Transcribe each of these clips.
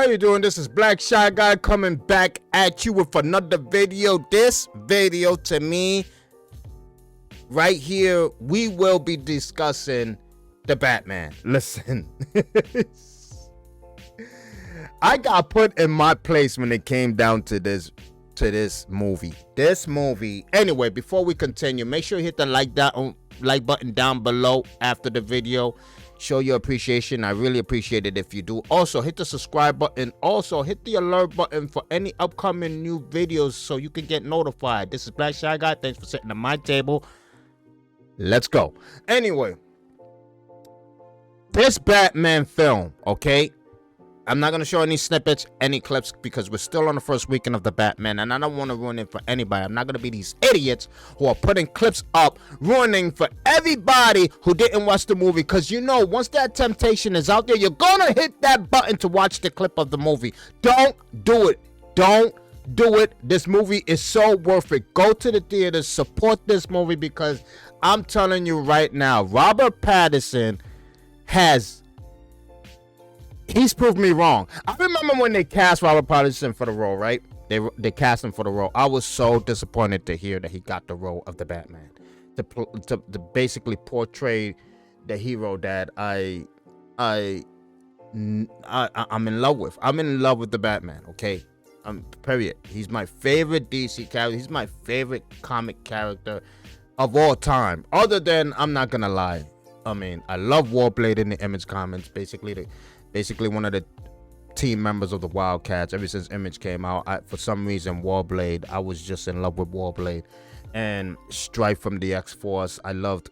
How you doing? This is Black Shy Guy coming back at you with another video. This video, to me, right here, we will be discussing the Batman. Listen, I got put in my place when it came down to this movie. Anyway, before we continue, make sure you hit the like button down below after the video. Show your appreciation. I really appreciate it if you do. Also, hit the subscribe button. Also, hit the alert button for any upcoming new videos so you can get notified. This is Black Shy Guy. Thanks for sitting at my table. Let's go. Anyway, this Batman film, okay? I'm not going to show any snippets, any clips, because we're still on the first weekend of the Batman, and I don't want to ruin it for anybody. I'm not going to be these idiots who are putting clips up, ruining for everybody who didn't watch the movie, because you know, once that temptation is out there, you're going to hit that button to watch the clip of the movie. Don't do it. Don't do it. This movie is so worth it. Go to the theaters, support this movie, because I'm telling you right now, Robert Pattinson he's proved me wrong. I remember when they cast Robert Pattinson for the role, right? They cast him for the role. I was so disappointed to hear that he got the role of the Batman, to basically portray the hero that I'm in love with. I'm in love with the Batman. Okay, period. He's my favorite DC character. He's my favorite comic character of all time. Other than, I'm not gonna lie, I mean, I love Warblade in the Image comics. Basically one of the team members of the Wildcats. Ever since Image came out, for some reason, Warblade, I was just in love with Warblade. And Strife from the X-Force, I loved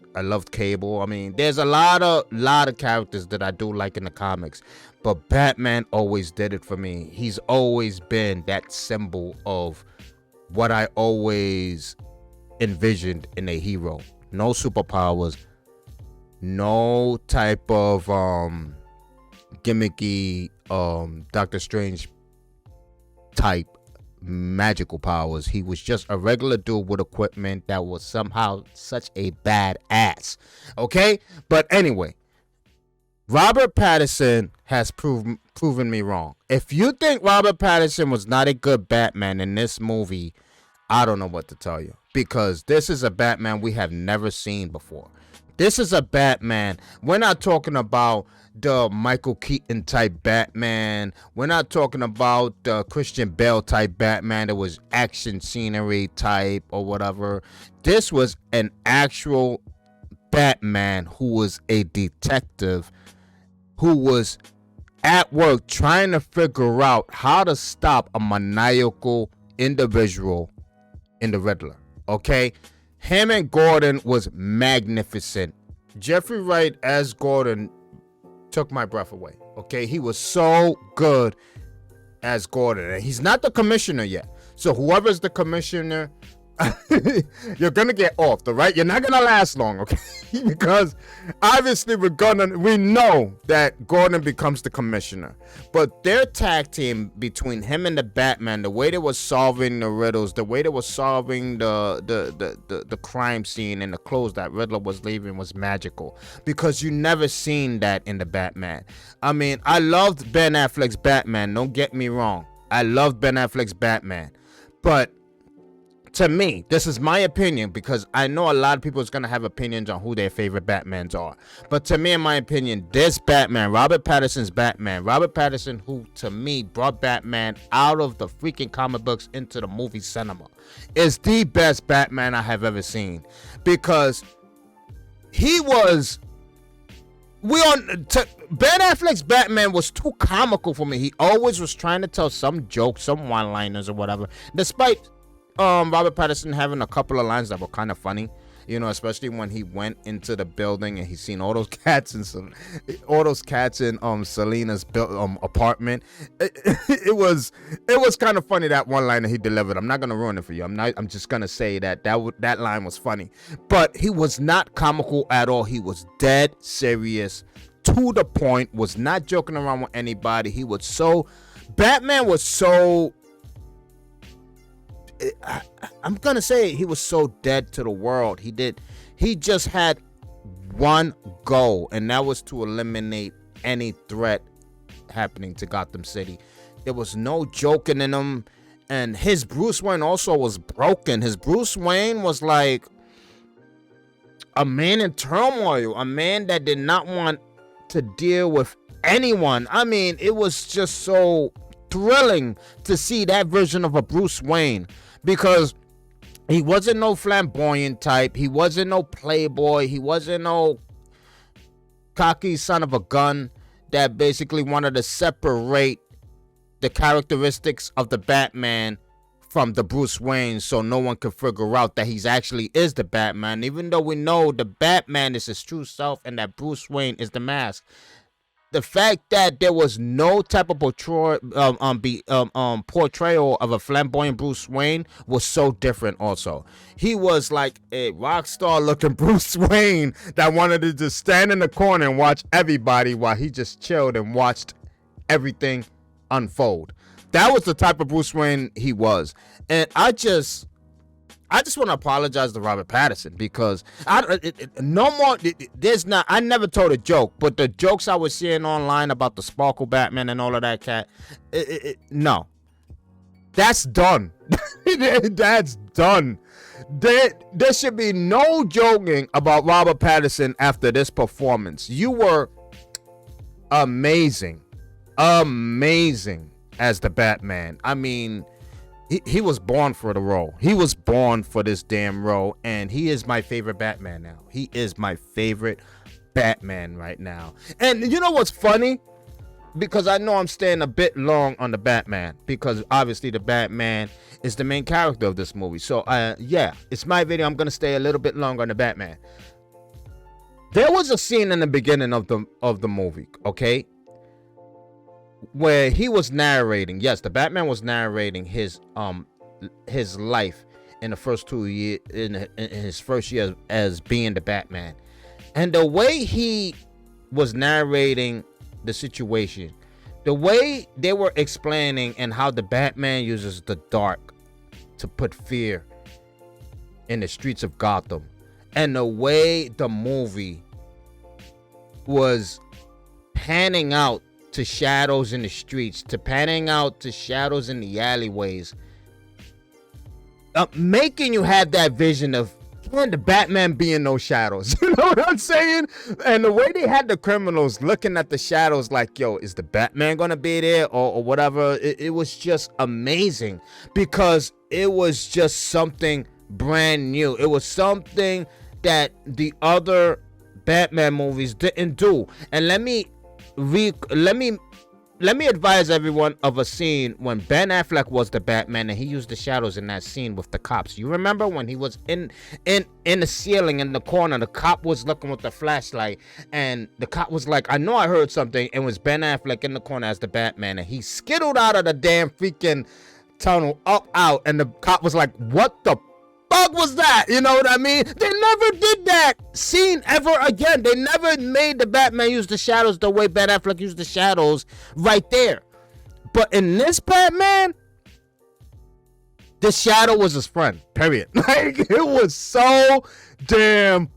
Cable. I mean, there's a lot of characters that I do like in the comics, but Batman always did it for me. He's always been that symbol of what I always envisioned in a hero. No superpowers, no type of gimmicky Doctor Strange type magical powers. He was just a regular dude with equipment that was somehow such a badass. Okay, but anyway, Robert Pattinson has proven me wrong. If you think Robert Pattinson was not a good Batman in this movie, I don't know what to tell you, because this is a Batman we have never seen before. This is a Batman. We're not talking about the Michael Keaton type Batman. We're not talking about the Christian Bale type Batman that was action scenery type or whatever. This was an actual Batman who was a detective, who was at work trying to figure out how to stop a maniacal individual in the Riddler. Okay? Him and Gordon was magnificent. Jeffrey Wright as Gordon took my breath away. Okay, he was so good as Gordon, and he's not the commissioner yet. So whoever's the commissioner, you're gonna get off, right? You're not gonna last long, okay? Because obviously we know that Gordon becomes the commissioner. But their tag team between him and the Batman, the way they were solving the riddles, the way they were solving the crime scene and the clothes that Riddler was leaving was magical, because you never seen that in the Batman. I mean, I loved Ben Affleck's Batman, don't get me wrong. I loved Ben Affleck's Batman, but to me, this is my opinion, because I know a lot of people is going to have opinions on who their favorite Batmans are. But to me, in my opinion, this Batman, Robert Pattinson's Batman, Robert Pattinson, who to me brought Batman out of the freaking comic books into the movie cinema, is the best Batman I have ever seen. Because he was... Ben Affleck's Batman was too comical for me. He always was trying to tell some jokes, some one-liners or whatever. Despite Robert Pattinson having a couple of lines that were kind of funny, you know, especially when he went into the building and he seen all those cats in Selena's apartment. It was kind of funny, that one line that he delivered. I'm not gonna ruin it for you. I'm just gonna say that line was funny, but he was not comical at all. He was dead serious, to the point, was not joking around with anybody. Batman was so, I'm gonna say, he was so dead to the world. He just had one goal, and that was to eliminate any threat happening to Gotham City. There was no joking in him. And his Bruce Wayne also was broken. His Bruce Wayne was like a man in turmoil, a man that did not want to deal with anyone. I mean, it was just so thrilling to see that version of a Bruce Wayne, because he wasn't no flamboyant type. He wasn't no playboy. He wasn't no cocky son of a gun that basically wanted to separate the characteristics of the Batman from the Bruce Wayne so no one could figure out that he's actually is the Batman, even though we know the Batman is his true self and that Bruce Wayne is the mask. The fact that there was no type of portrayal of a flamboyant Bruce Wayne was so different also. He was like a rock star looking Bruce Wayne that wanted to just stand in the corner and watch everybody while he just chilled and watched everything unfold. That was the type of Bruce Wayne he was. And I just want to apologize to Robert Pattinson, because I never told a joke, but the jokes I was seeing online about the Sparkle Batman and all of that no, that's done. That's done. There should be no joking about Robert Pattinson after this performance. You were amazing as the Batman. I mean, he was born for the role. He was born for this damn role, and he is my favorite Batman now. He is my favorite Batman right now. And you know what's funny? Because I know I'm staying a bit long on the Batman, because obviously the Batman is the main character of this movie. So yeah, it's my video. I'm gonna stay a little bit longer on the Batman. There was a scene in the beginning of the movie, okay, where he was narrating. Yes, the Batman was narrating his life in the first 2 years, in his first year as being the Batman. And the way he was narrating the situation, the way they were explaining and how the Batman uses the dark to put fear in the streets of Gotham, and the way the movie was panning out to shadows in the streets, to panning out to shadows in the alleyways, making you have that vision of, can the Batman be in those shadows? You know what I'm saying? And the way they had the criminals looking at the shadows like, yo, is the Batman gonna be there or whatever? It was just amazing, because it was just something brand new. It was something that the other Batman movies didn't do. And let me advise everyone of a scene when Ben Affleck was the Batman and he used the shadows in that scene with the cops. You remember when he was in the ceiling in the corner, the cop was looking with the flashlight, and the cop was like, I know I heard something. It was Ben Affleck in the corner as the Batman, and he skittled out of the damn freaking tunnel out, and the cop was like, what the fuck was that? You know what I mean? They never did that scene ever again. They never made the Batman use the shadows the way Ben Affleck used the shadows right there. But in this Batman, the shadow was his friend, period. Like, it was so damn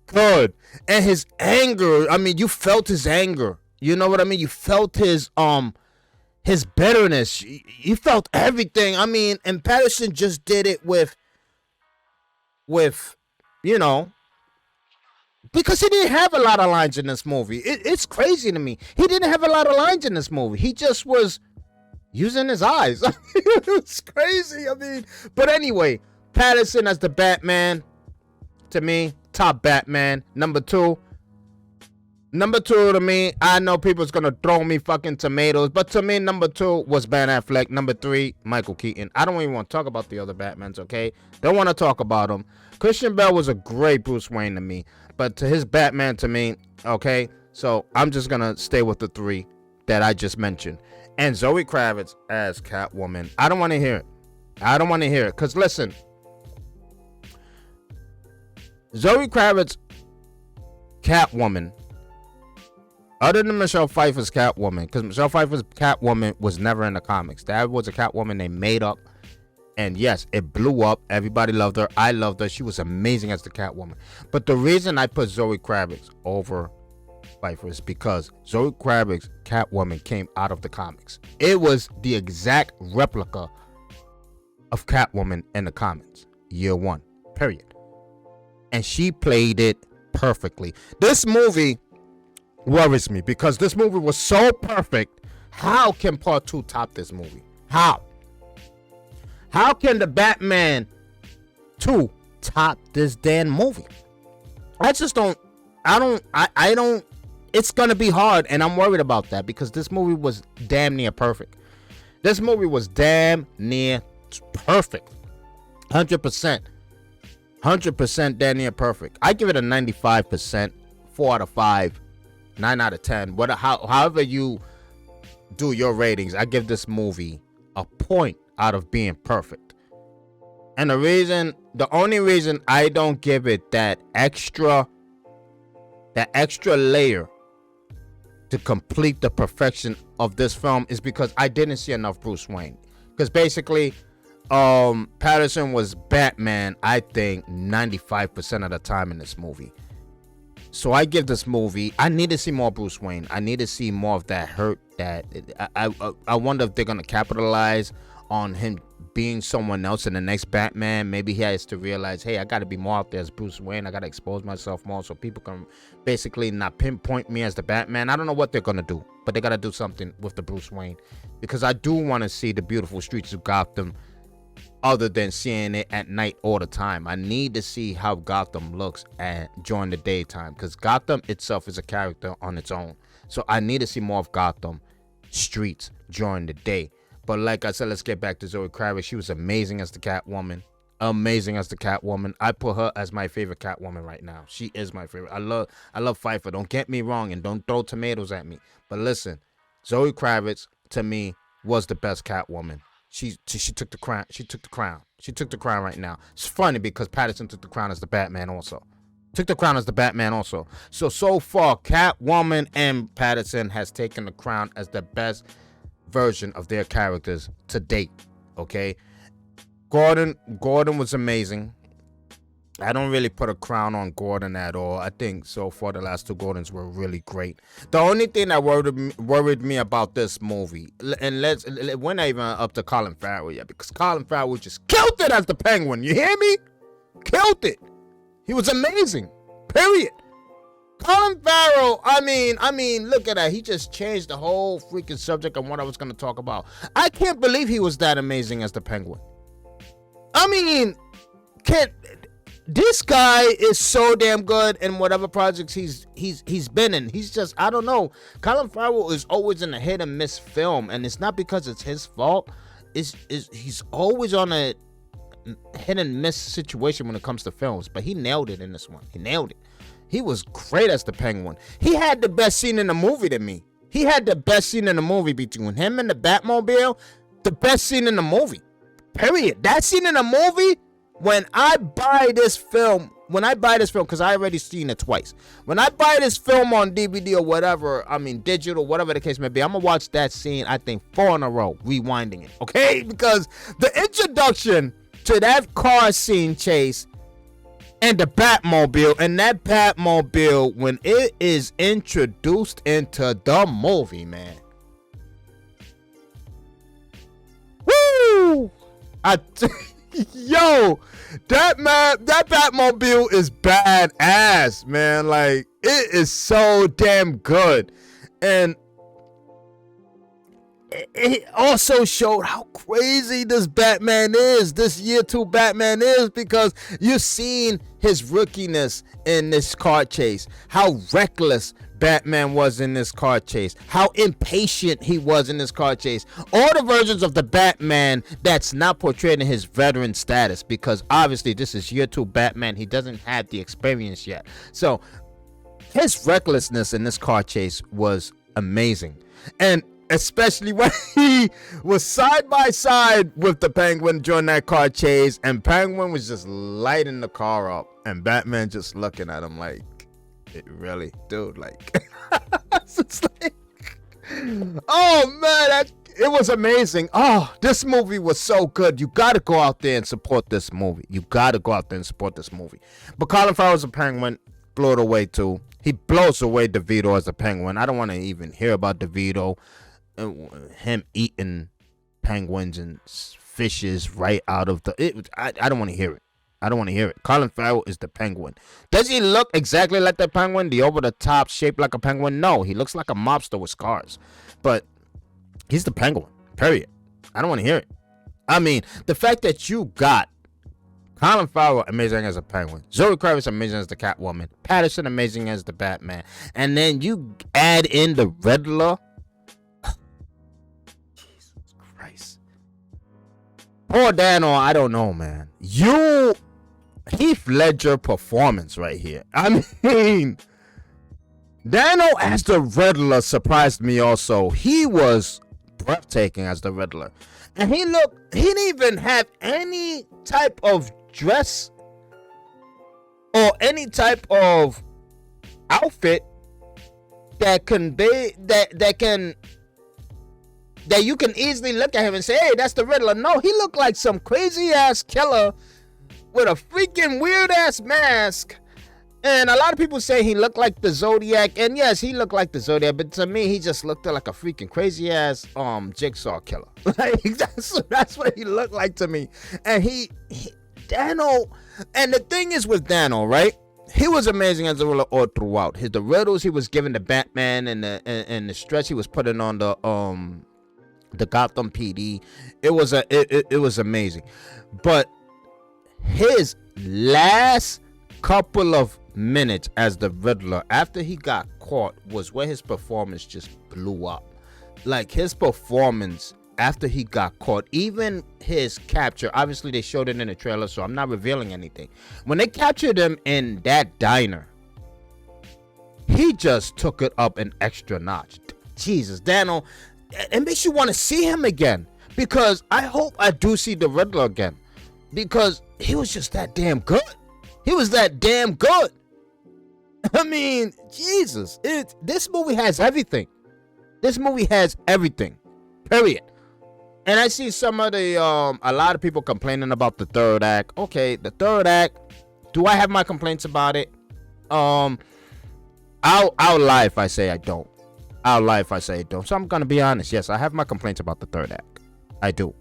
good. And his anger, I mean, you felt his anger. You know what I mean? You felt his bitterness. You felt everything. I mean, and Patterson just did it with, you know, because he didn't have a lot of lines in this movie. It's crazy to me. He didn't have a lot of lines in this movie. He just was using his eyes. It's crazy. I mean, but anyway, Pattinson as the Batman, to me, top Batman. Number two to me, I know people's gonna throw me fucking tomatoes, but to me, number 2 was Ben Affleck. Number 3, Michael Keaton. I don't even want to talk about the other Batmans, okay? Don't want to talk about them. Christian Bale was a great Bruce Wayne to me, but to his Batman to me, okay? So I'm just gonna stay with the 3 that I just mentioned. And Zoe Kravitz as Catwoman. I don't want to hear it. Because listen, Zoe Kravitz, Catwoman, other than Michelle Pfeiffer's Catwoman, because Michelle Pfeiffer's Catwoman was never in the comics. That was a Catwoman they made up. And yes, it blew up. Everybody loved her. I loved her. She was amazing as the Catwoman. But the reason I put Zoe Kravitz over Pfeiffer, is because Zoe Kravitz's Catwoman came out of the comics. It was the exact replica of Catwoman in the comics, year one, period. And she played it perfectly. This movie worries me because this movie was so perfect. How can part 2 top this movie? How? How can the Batman 2 top this damn movie? I don't. It's gonna be hard, and I'm worried about that because this movie was damn near perfect. This movie was damn near perfect. 100%. 100% damn near perfect. I give it a 95%, 4 out of 5, 9 out of 10. However you do your ratings, I give this movie a point out of being perfect. And the only reason I don't give it that extra layer to complete the perfection of this film is because I didn't see enough Bruce Wayne. Because basically, Pattinson was Batman, I think, 95% of the time in this movie. So I give this movie, I need to see more Bruce Wayne. I need to see more of that hurt. That I wonder if they're going to capitalize on him being someone else in the next Batman. Maybe he has to realize, hey, I got to be more out there as Bruce Wayne. I got to expose myself more so people can basically not pinpoint me as the Batman. I don't know what they're going to do, but they got to do something with the Bruce Wayne because I do want to see the beautiful streets of Gotham other than seeing it at night all the time. I need to see how Gotham looks during the daytime because Gotham itself is a character on its own. So I need to see more of Gotham streets during the day. But like I said, let's get back to Zoe Kravitz. She was amazing as the Catwoman. Amazing as the Catwoman. I put her as my favorite Catwoman right now. She is my favorite. I love Pfeiffer. Don't get me wrong and don't throw tomatoes at me. But listen, Zoe Kravitz to me was the best Catwoman. She took the crown. She took the crown. She took the crown right now. It's funny because Pattinson took the crown as the Batman also. So far, Catwoman and Pattinson has taken the crown as the best version of their characters to date. Okay, Gordon was amazing. I don't really put a crown on Gordon at all. I think so far the last two Gordons were really great. The only thing that worried me about this movie, and we're not even up to Colin Farrell yet, because Colin Farrell just killed it as the Penguin. You hear me? Killed it. He was amazing. Period. Colin Farrell, I mean, look at that. He just changed the whole freaking subject of what I was going to talk about. I can't believe he was that amazing as the Penguin. I mean, this guy is so damn good in whatever projects he's been in. He's just, I don't know. Colin Farrell is always in a hit and miss film, and it's not because it's his fault. He's always on a hit and miss situation when it comes to films, but he nailed it in this one. He nailed it. He was great as the Penguin. He had the best scene in the movie to me. He had the best scene in the movie between him and the Batmobile. The best scene in the movie. Period. That scene in the movie, when I buy this film, because I already seen it twice. When I buy this film on DVD or whatever, digital, whatever the case may be, I'm going to watch that scene, I think, 4 in a row, rewinding it. Okay? Because the introduction to that car scene chase and the Batmobile, and that Batmobile, when it is introduced into the movie, man. Woo! Yo, that Batmobile is badass, man. Like, it is so damn good. And it also showed how crazy this Batman is, this year 2 Batman is, because you've seen his rookiness in this car chase, how reckless Batman was in this car chase, how impatient he was in this car chase. All the versions of the Batman that's not portrayed in his veteran status, because obviously this is year 2 Batman. He doesn't have the experience yet. So his recklessness in this car chase was amazing. And especially when he was side by side with the Penguin during that car chase, and Penguin was just lighting the car up, and Batman just looking at him like, it really, dude, like, it's like, oh man, it was amazing. Oh, this movie was so good. You gotta go out there and support this movie. But Colin Farrell's a Penguin blew it away too. He blows away DeVito as the Penguin. I don't want to even hear about DeVito, him eating penguins and fishes right out of the. I don't want to hear it. I don't want to hear it. Colin Farrell is the Penguin. Does he look exactly like the Penguin? The over the top shaped like a penguin? No, he looks like a mobster with scars. But he's the Penguin. Period. I don't want to hear it. I mean, the fact that you got Colin Farrell amazing as a Penguin, Zoe Kravitz amazing as the Catwoman, Patterson amazing as the Batman, and then you add in the Riddler. Jesus Christ. Poor Dano, I don't know, man. Heath Ledger performance right here. I mean, Dano as the Riddler surprised me also. He was breathtaking as the Riddler. And he didn't even have any type of dress or any type of outfit that you can easily look at him and say, hey, that's the Riddler. No, he looked like some crazy ass killer with a freaking weird ass mask. And a lot of people say he looked like the Zodiac. And yes, he looked like the Zodiac. But to me, he just looked like a freaking crazy ass jigsaw killer. Like, that's what he looked like to me. And Dano, and the thing is with Dano, right? He was amazing as a riddler all throughout. The riddles he was giving to Batman and the stress he was putting on the Gotham PD, it was amazing. But his last couple of minutes as the Riddler after he got caught was where his performance just blew up. Like, his performance after he got caught, even his capture, obviously they showed it in the trailer, so I'm not revealing anything. When they captured him in that diner, he just took it up an extra notch. Jesus, Dano, it makes you want to see him again, because I hope I do see the Riddler again, because he was just that damn good. He was that damn good. I mean, Jesus, this movie has everything. This movie has everything. Period. And I see some of a lot of people complaining about the third act. Okay, the third act. Do I have my complaints about it? I'll lie if I say I don't. I'll lie if I say I don't. So I'm gonna be honest. Yes, I have my complaints about the third act. I do.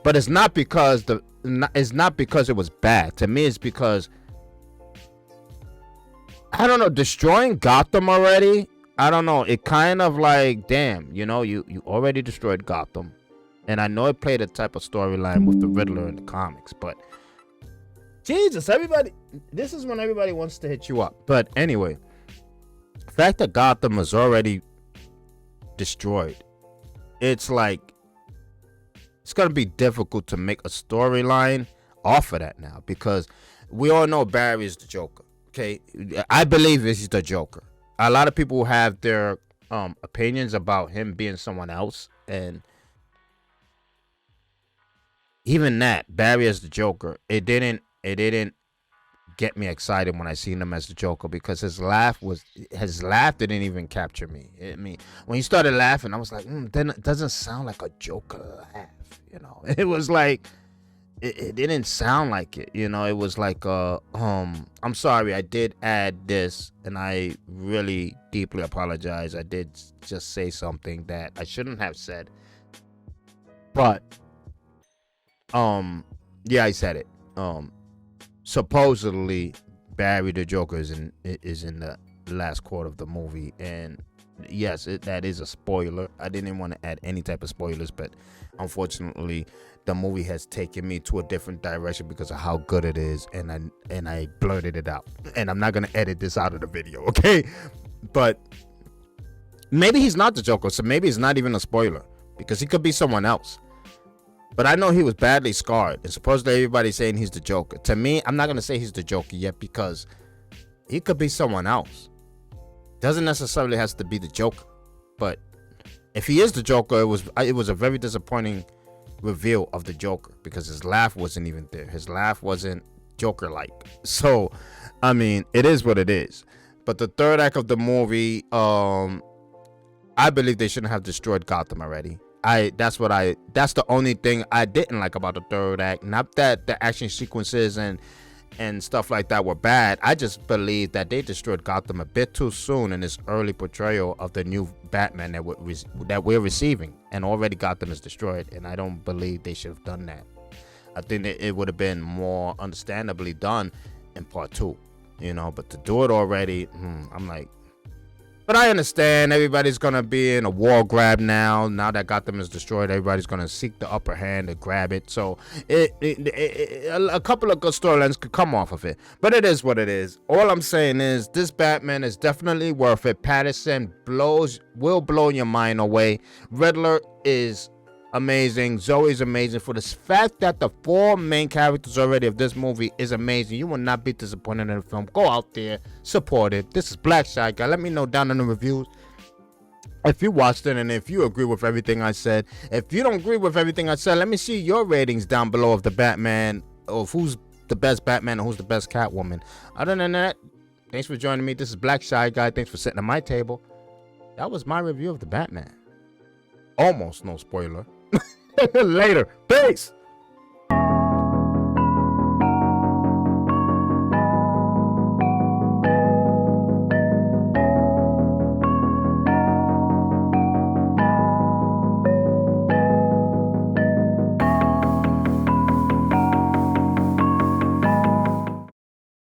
But it's not because it was bad. To me, it's because, I don't know, destroying Gotham already. I don't know. It kind of like, damn, you already destroyed Gotham. And I know it played a type of storyline with the Riddler in the comics, but Jesus, this is when everybody wants to hit you up. But anyway, the fact that Gotham is already destroyed, it's like, it's going to be difficult to make a storyline off of that now, because we all know Barry is the Joker. Okay, I believe he's the Joker. A lot of people have their opinions about him being someone else, and even that, Barry as the Joker, it didn't get me excited when I seen him as the Joker, because his laugh didn't even capture me. I mean, when he started laughing, I was like, then it doesn't sound like a Joker laugh. It was like, it didn't sound like it. It was like I'm sorry, I did add this, and I really deeply apologize. I did just say something that I shouldn't have said, but yeah, I said it. Supposedly Barry the Joker is in the last quarter of the movie, and yes, that is a spoiler. I didn't want to add any type of spoilers, but unfortunately the movie has taken me to a different direction because of how good it is, and I blurted it out, and I'm not gonna edit this out of the video, okay? But maybe he's not the Joker, so maybe it's not even a spoiler, because he could be someone else. But I know he was badly scarred, and supposedly everybody's saying he's the Joker. To me, I'm not gonna say he's the Joker yet, because he could be someone else. Doesn't necessarily has to be the Joker. But if he is the Joker, it was a very disappointing reveal of the Joker, because his laugh wasn't even there. His laugh wasn't Joker-like. So, I mean, it is what it is. But the third act of the movie, I believe they shouldn't have destroyed Gotham already. That's the only thing I didn't like about the third act. Not that the action sequences and and stuff like that were bad. I just believe that they destroyed Gotham a bit too soon in this early portrayal of the new Batman that we're receiving, and already Gotham is destroyed, and I don't believe they should have done that. I think that it would have been more understandably done in part 2, but to do it already, I'm like, but I understand everybody's gonna be in a war grab now that Gotham is destroyed. Everybody's gonna seek the upper hand to grab it, so a couple of good storylines could come off of it, but it is what it is. All I'm saying is this Batman is definitely worth it. Pattinson will blow your mind away. Riddler is amazing. Zoe's amazing. For the fact that the 4 main characters already of this movie is amazing, you will not be disappointed in the film. Go out there, support it. This is Black Shy Guy. Let me know down in the reviews if you watched it and if you agree with everything I said. If you don't agree with everything I said, let me see your ratings down below of the Batman, of who's the best Batman and who's the best Catwoman. Other than that, thanks for joining me. This is Black Shy Guy. Thanks for sitting at my table. That was my review of the Batman. Almost no spoiler. Later. Peace.